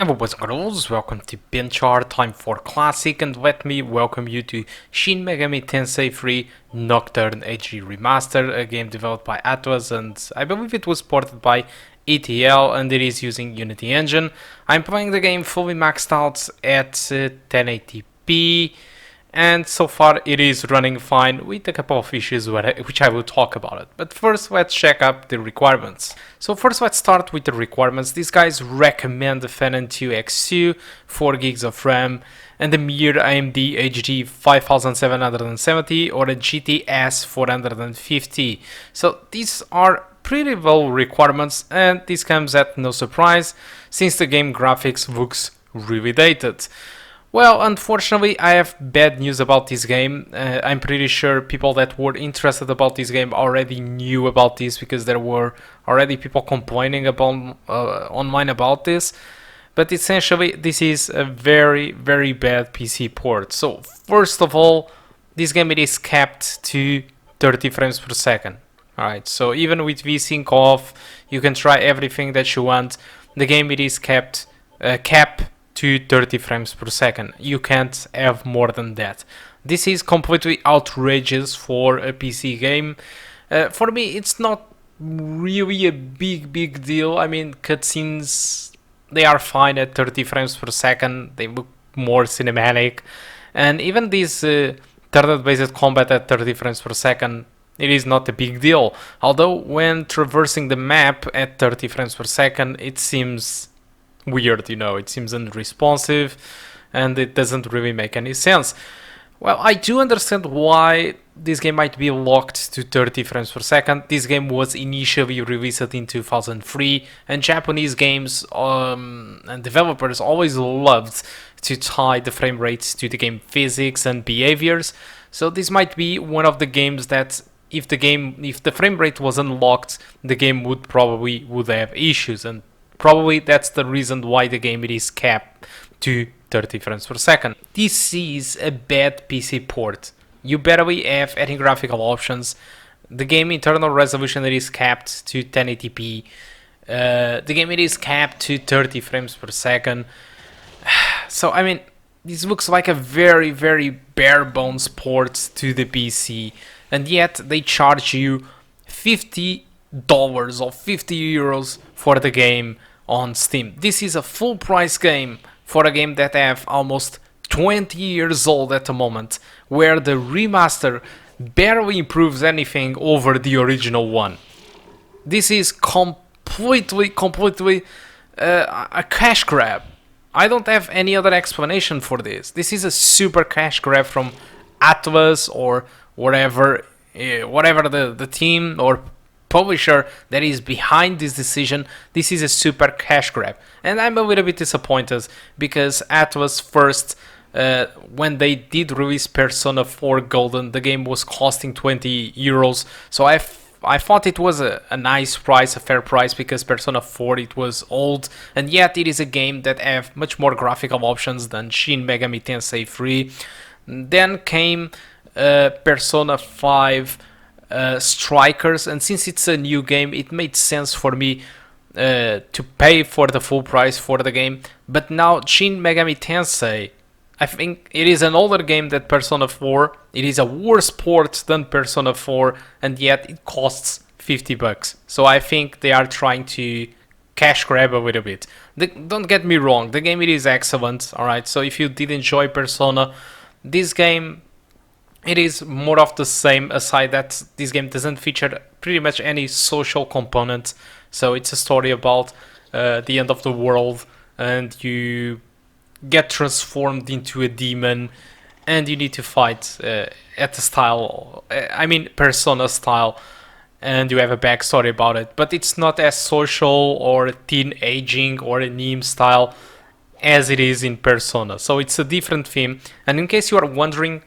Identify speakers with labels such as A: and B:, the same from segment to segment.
A: Hello boys and girls, welcome to BenchART Time for Classic, and let me welcome you to Shin Megami Tensei 3 Nocturne HD Remaster, a game developed by Atlas, and I believe it was ported by ETL, and it is using Unity Engine. I'm playing the game fully maxed out at 1080p, and so far it is running fine with a couple of issues which I will talk about it. But first let's check up the requirements. So first let's start with the requirements. These guys recommend the Phenom 2X2, 4 gigs of RAM, and a mere AMD HD 5770 or a GTS 450. So these are pretty well requirements, and this comes at no surprise since the game graphics looks really dated. Well, unfortunately, I have bad news about this game. I'm pretty sure people that were interested about this game already knew about this because there were already people complaining about online about this. But essentially, this is a very, very bad PC port. So, first of all, this game it is capped to 30 frames per second. Alright, so even with VSync off, you can try everything that you want. The game it is capped to 30 frames per second. You can't have more than that. This is completely outrageous for a PC game. For me, it's not really a big deal. I mean, cutscenes, they are fine at 30 frames per second. They look more cinematic. And even this turret-based combat at 30 frames per second, it is not a big deal. Although when traversing the map at 30 frames per second, it seems weird, it seems unresponsive and it doesn't really make any sense. Well, I do understand why this game might be locked to 30 frames per second. This game was initially released in 2003, and Japanese games and developers always loved to tie the frame rates to the game physics and behaviors. So this might be one of the games that if the frame rate was unlocked, the game would have issues, and probably that's the reason why the game it is capped to 30 frames per second. This is a bad PC port. You barely have any graphical options. The game internal resolution it is capped to 1080p. The game it is capped to 30 frames per second. So I mean, this looks like a very, very bare bones port to the PC, and yet they charge you $50 or €50 for the game on Steam. This is a full price game for a game that have almost 20 years old at the moment, where the remaster barely improves anything over the original one. This is completely a cash grab. I don't have any other explanation for this. This is a super cash grab from Atlas or whatever the team or publisher that is behind this decision. This is a super cash grab, and I'm a little bit disappointed because Atlas first, when they did release Persona 4 Golden, the game was costing €20, so I thought it was a nice price, a fair price, because Persona 4 it was old, and yet it is a game that have much more graphical options than Shin Megami Tensei 3. Then came Persona 5 Strikers, and since it's a new game, it made sense for me to pay for the full price for the game. But now Shin Megami Tensei, I think it is an older game than Persona 4. It is a worse port than Persona 4, and yet it costs $50. So I think they are trying to cash grab a little bit. Don't get me wrong, the game it is excellent. Alright, so if you did enjoy Persona, this game it is more of the same, aside that this game doesn't feature pretty much any social component. So it's a story about the end of the world, and you get transformed into a demon, and you need to fight at the style, Persona style, and you have a backstory about it. But it's not as social or teen-aging or a meme style as it is in Persona. So it's a different theme. And in case you are wondering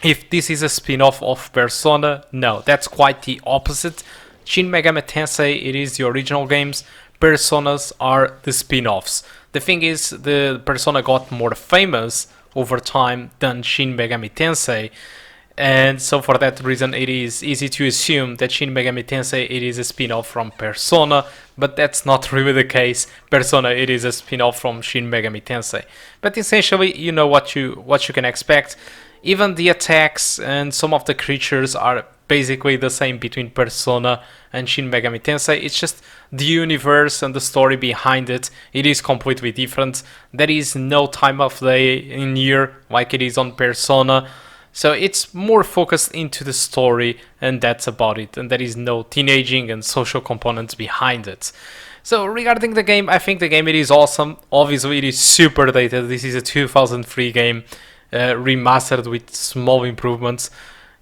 A: if this is a spin-off of Persona, no, that's quite the opposite. Shin Megami Tensei, it is the original games. Personas are the spin-offs. The thing is, the Persona got more famous over time than Shin Megami Tensei, And so for that reason, it is easy to assume that Shin Megami Tensei it is a spin-off from Persona, but that's not really the case. Persona it is a spin-off from Shin Megami Tensei. But essentially, you know what you can expect. Even the attacks and some of the creatures are basically the same between Persona and Shin Megami Tensei. It's just the universe and the story behind it. It is completely different. There is no time of day in year like it is on Persona. So it's more focused into the story, and that's about it. And there is no teenaging and social components behind it. So regarding the game, I think the game it is awesome. Obviously, it is super dated. This is a 2003 game, remastered with small improvements.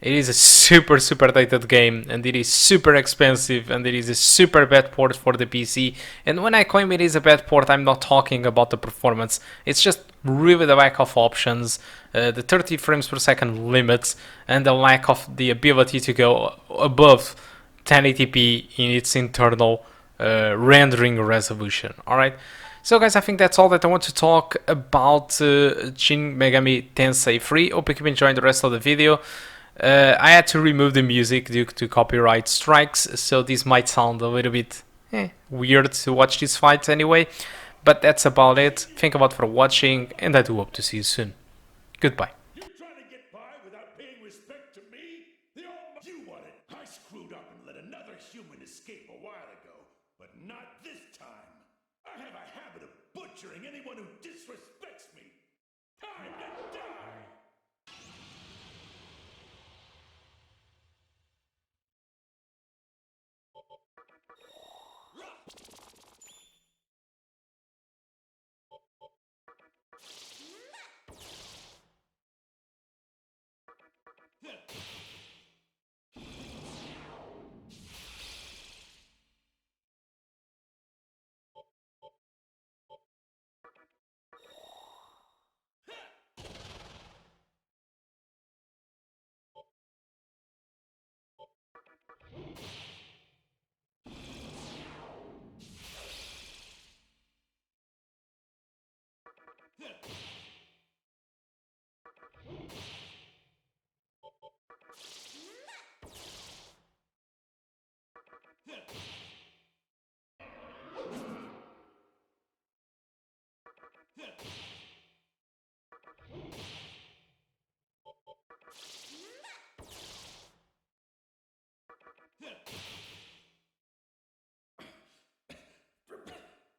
A: It is a super dated game, and it is super expensive, and it is a super bad port for the PC. And when I claim it is a bad port, I'm not talking about the performance. It's just really the lack of options, the 30 frames per second limits, and the lack of the ability to go above 1080p in its internal rendering resolution. Alright, so guys, I think that's all that I want to talk about Shin Megami Tensei 3. Hope you keep enjoying the rest of the video. I had to remove the music due to copyright strikes, so this might sound a little bit weird to watch these fights anyway, but that's about it. Thank you a lot for watching, and I do hope to see you soon. Goodbye.
B: You trying to get by without paying respect to me? You want it. I screwed up and let another human escape a while ago, but not this time. I have a habit of butchering anyone who disrespects me. Time to die!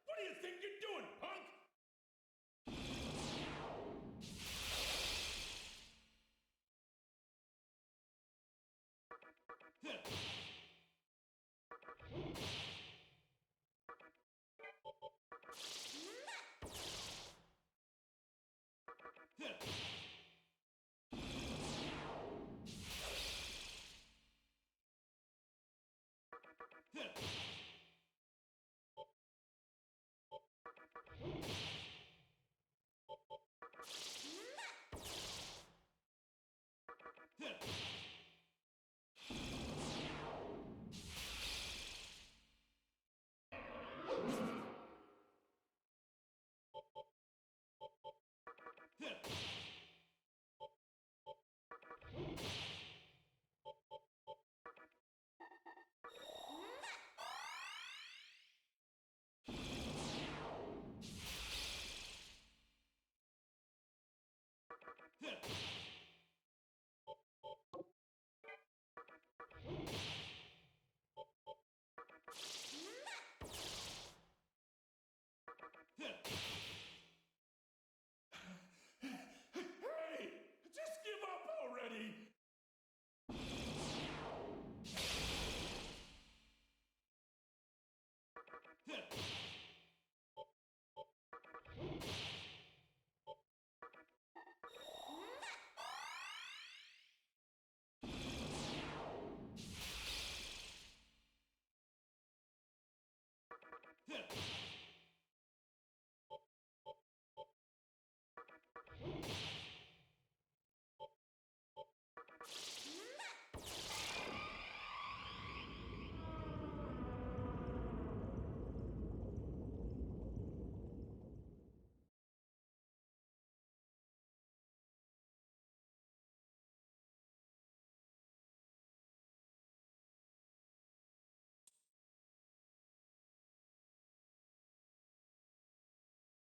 B: What do you think you're doing, punk?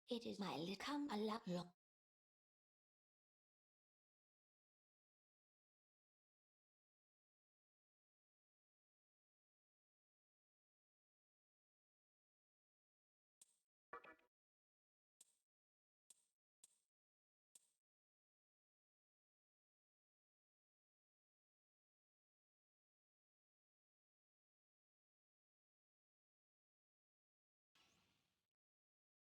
C: It is my come a luck look.